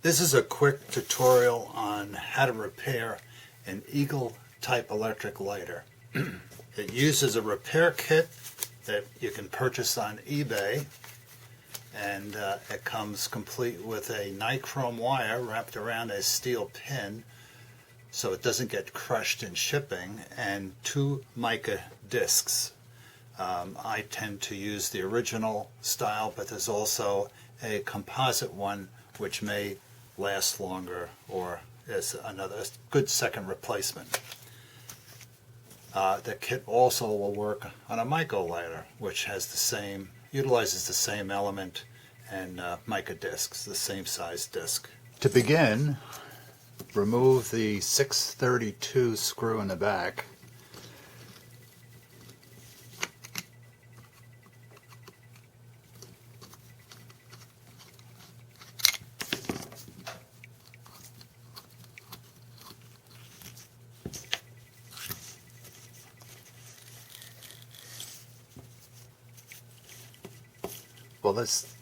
This is a quick tutorial on how to repair an Eagle type electric lighter. It uses a repair kit that you can purchase on eBay, and it comes complete with a nichrome wire wrapped around a steel pin so it doesn't get crushed in shipping, and 2 mica discs. I tend to use the original style, but there's also a composite one which may last longer or is another good second replacement. The kit also will work on a mica lighter, which has utilizes the same element and mica discs, the same size disc. To begin, remove the 632 screw in the back. Well, this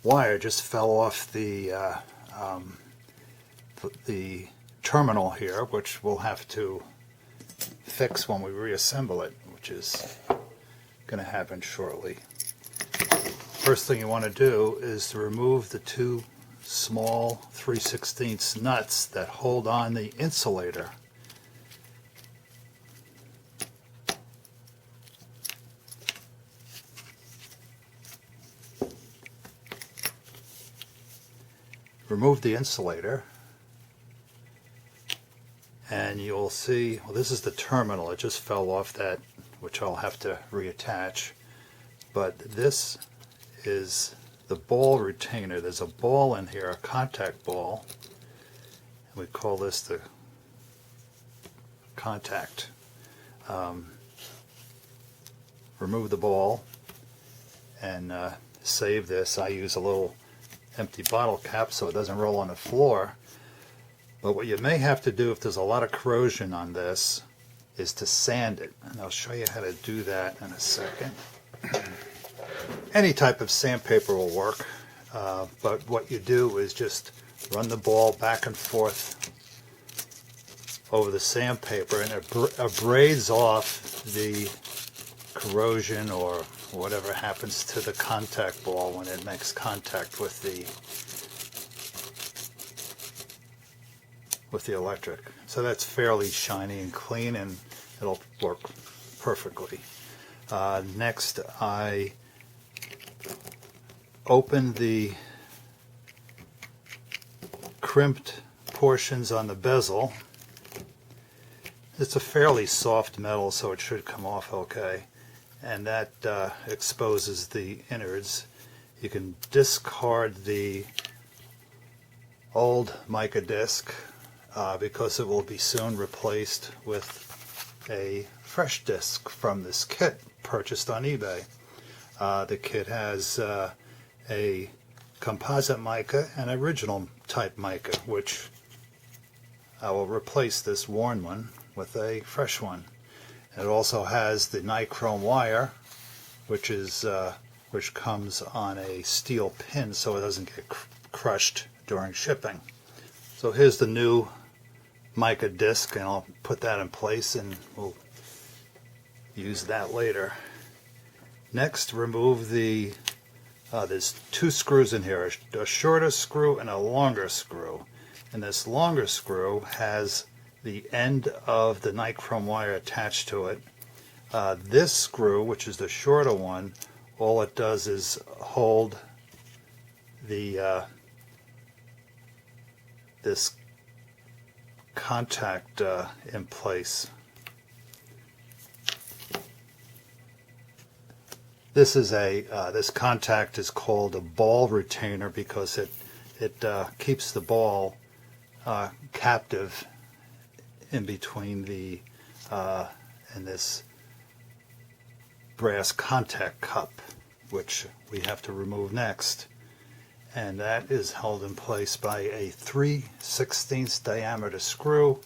wire just fell off the terminal here, which we'll have to fix when we reassemble it, which is going to happen shortly. First thing you want to do is to remove the 2 small 3/16 nuts that hold on the insulator. Remove the insulator, and you'll see, well, this is the terminal. It just fell off that, which I'll have to reattach. But this is the ball retainer. There's a ball in here, a contact ball. And we call this the contact. Remove the ball and save this. I use a little empty bottle cap so it doesn't roll on the floor. But what you may have to do if there's a lot of corrosion on this is to sand it, and I'll show you how to do that in a second. Any type of sandpaper will work, but what you do is just run the ball back and forth over the sandpaper, and it abrades off the corrosion or whatever happens to the contact ball when it makes contact with the electric. So that's fairly shiny and clean, and it'll work perfectly. Next, I open the crimped portions on the bezel. It's a fairly soft metal, so it should come off okay. And that exposes the innards. You can discard the old mica disc because it will be soon replaced with a fresh disc from this kit purchased on eBay. The kit has a composite mica and original type mica, which I will replace this worn one with a fresh one. It also has the nichrome wire, which comes on a steel pin so it doesn't get crushed during shipping. So here's the new mica disc, and I'll put that in place and we'll use that later. Next, remove there's 2 screws in here, a shorter screw and a longer screw. And this longer screw has the end of the nichrome wire attached to it. This screw, which is the shorter one, all it does is hold this contact in place. This contact is called a ball retainer because it keeps the ball captive in between and this brass contact cup, which we have to remove next. And that is held in place by a 3/16 diameter screw,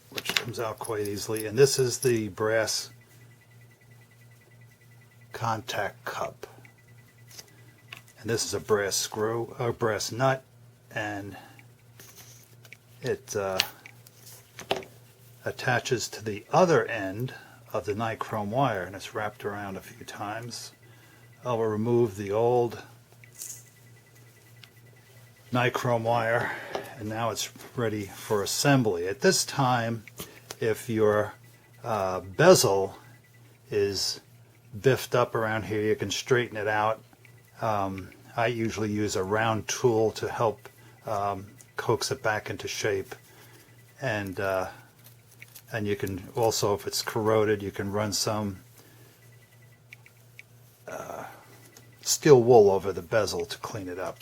which comes out quite easily. And this is the brass contact cup. And this is a brass screw, a brass nut, and it attaches to the other end of the nichrome wire, and it's wrapped around a few times. I will remove the old nichrome wire, and now it's ready for assembly. At this time, if your bezel is biffed up around here, you can straighten it out. I usually use a round tool to help coax it back into shape, and you can also, if it's corroded, you can run some steel wool over the bezel to clean it up.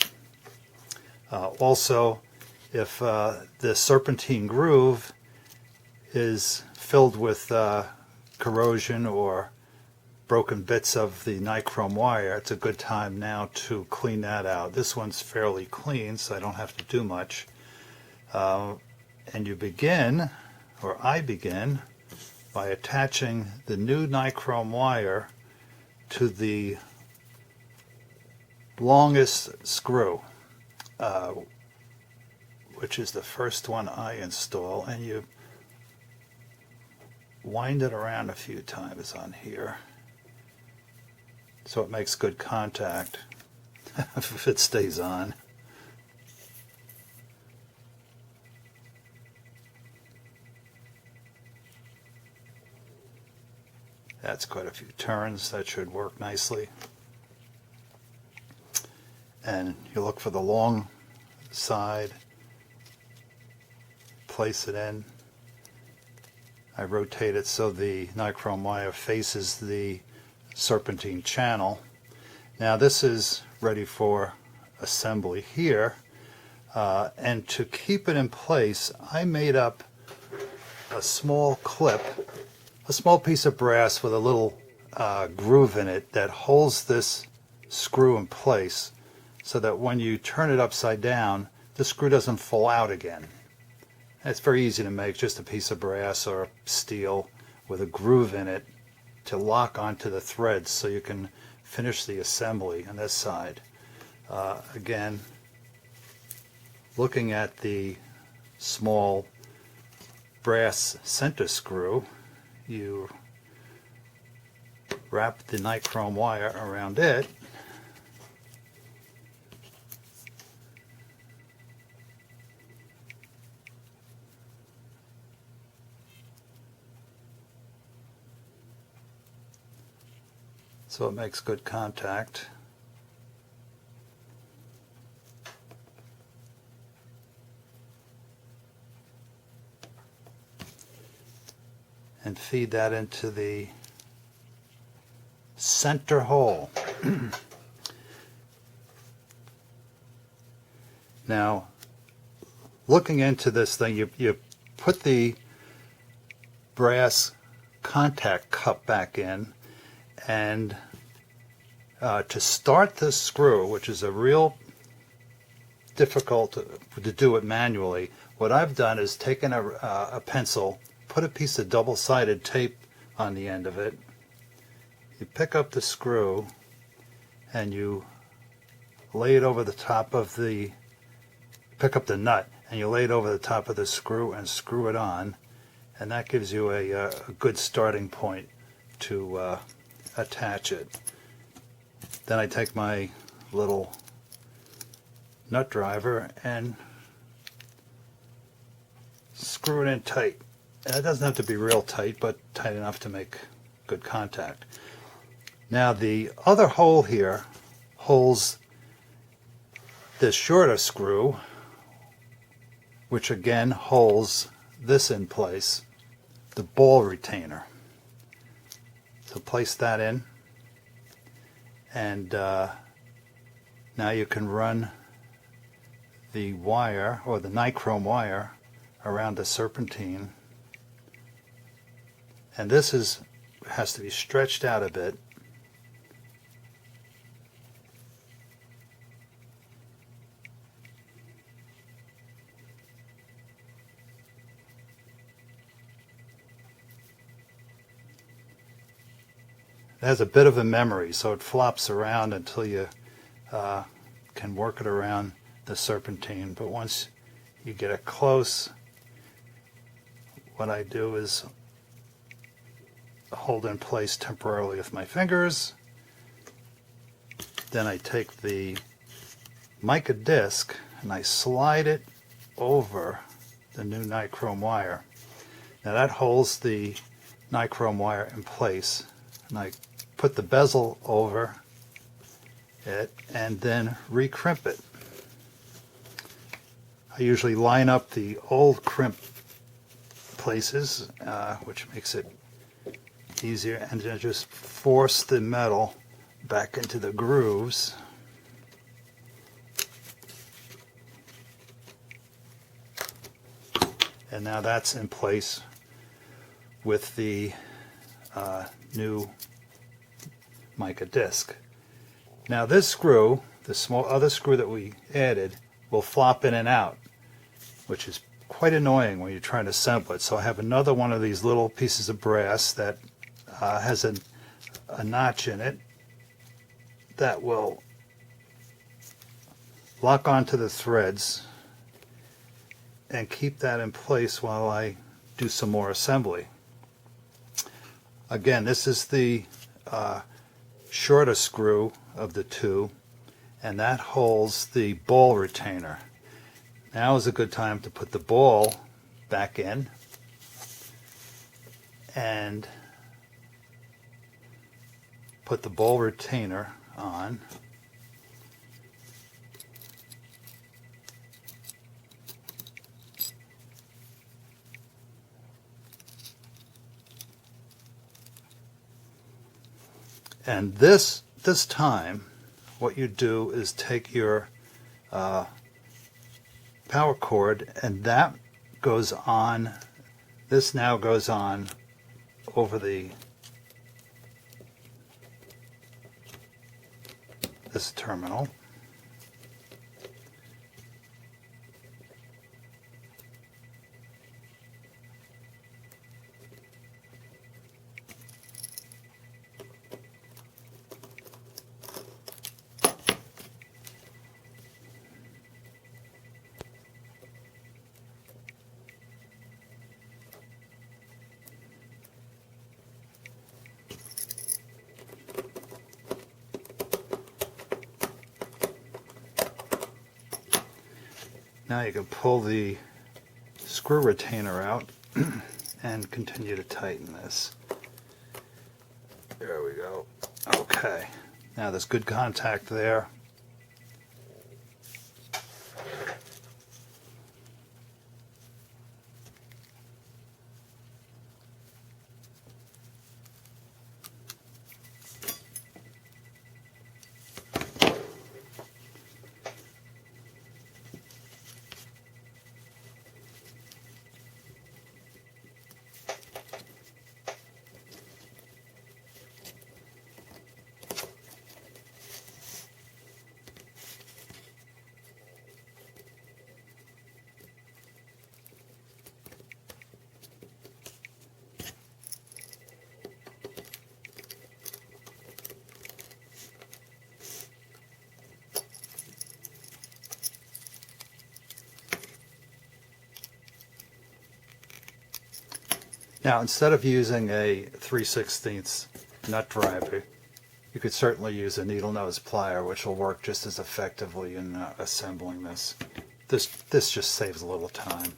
Also, if the serpentine groove is filled with corrosion or broken bits of the nichrome wire, it's a good time now to clean that out. This one's fairly clean, so I don't have to do much. And you begin, or I begin, by attaching the new nichrome wire to the longest screw, which is the first one I install, and you wind it around a few times on here so it makes good contact if it stays on. That's quite a few turns. That should work nicely. And you look for the long side, place it in. I rotate it so the nichrome wire faces the serpentine channel. Now this is ready for assembly here, and to keep it in place, I made up a small clip, a small piece of brass with a little groove in it that holds this screw in place, so that when you turn it upside down, the screw doesn't fall out again. And it's very easy to make, just a piece of brass or steel with a groove in it to lock onto the threads so you can finish the assembly on this side. Again, looking at the small brass center screw, you wrap the nichrome wire around it, so it makes good contact. And feed that into the center hole. Now, looking into this thing, you put the brass contact cup back in, and to start this screw, which is a real difficult to do it manually, what I've done is taken a pencil, put a piece of double-sided tape on the end of it. You pick up the screw and you lay it over the top of the, pick up the nut and you lay it over the top of the screw and screw it on, and that gives you a good starting point to attach it. Then I take my little nut driver and screw it in tight. And it doesn't have to be real tight, but tight enough to make good contact. Now the other hole here holds this shorter screw, which again holds this in place, the ball retainer. So place that in, and now you can run the wire, or the nichrome wire, around the serpentine. And this has to be stretched out a bit. It has a bit of a memory, so it flops around until you can work it around the serpentine, but once you get it close, what I do is hold in place temporarily with my fingers. Then I take the mica disc and I slide it over the new nichrome wire. Now that holds the nichrome wire in place, and I put the bezel over it and then recrimp it. I usually line up the old crimp places, which makes it easier, and then just force the metal back into the grooves. And now that's in place with the new mica disc. Now this screw, the small other screw that we added, will flop in and out, which is quite annoying when you're trying to assemble it. So I have another one of these little pieces of brass that has a notch in it that will lock onto the threads and keep that in place while I do some more assembly. Again, this is the shorter screw of the two, and that holds the ball retainer. Now is a good time to put the ball back in and put the ball retainer on. And this time, what you do is take your power cord, and that goes on, this now goes on over this terminal. Now you can pull the screw retainer out and continue to tighten this. There we go. Okay. Now there's good contact there. Now, instead of using a 3/16 nut driver, you could certainly use a needle nose plier, which will work just as effectively in assembling this. This just saves a little time.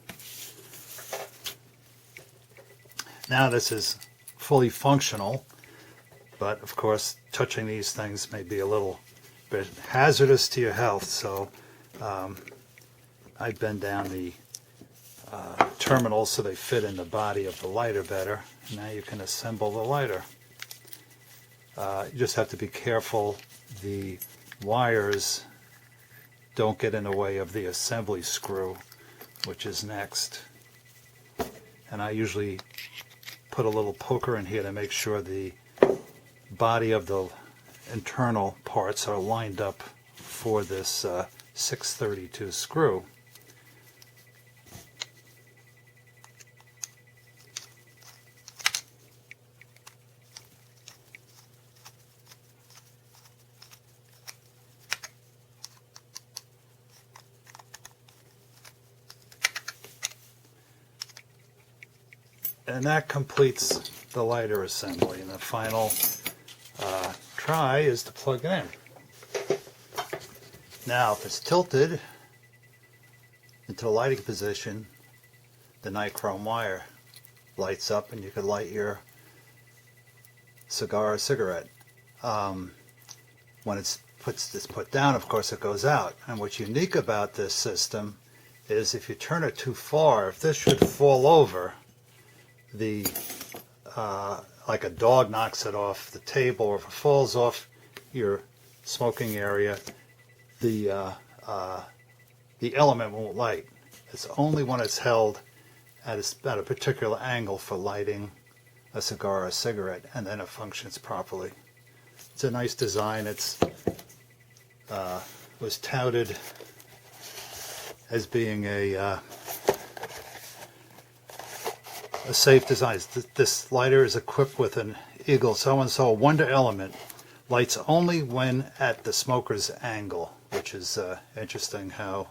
Now this is fully functional, but of course touching these things may be a little bit hazardous to your health, so I bend down the terminals so they fit in the body of the lighter better. Now you can assemble the lighter. You just have to be careful the wires don't get in the way of the assembly screw, which is next. And I usually put a little poker in here to make sure the body of the internal parts are lined up for this 632 screw. And that completes the lighter assembly. And the final try is to plug it in. Now, if it's tilted into the lighting position, the nichrome wire lights up and you can light your cigar or cigarette. When it's put down, of course, it goes out. And what's unique about this system is if you turn it too far, if this should fall over, like a dog knocks it off the table, or if it falls off your smoking area, the element won't light. It's only when it's held at a particular angle for lighting a cigar or a cigarette, and then it functions properly. It's a nice design. It's was touted as being a safe design. This lighter is equipped with an Eagle so-and-so Wonder Element. Lights only when at the smoker's angle, which is interesting how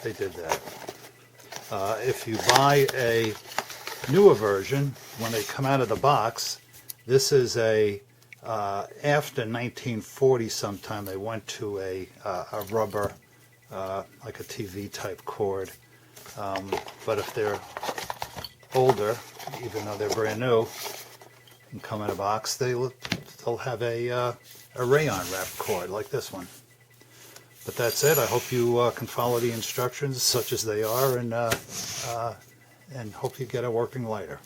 they did that. If you buy a newer version, when they come out of the box, this is after 1940 sometime, they went to a rubber, like a TV type cord. But if they're older, even though they're brand new and come in a box, they'll have a rayon wrapped cord like this one. But that's it. I hope you can follow the instructions such as they are, and hope you get a working lighter.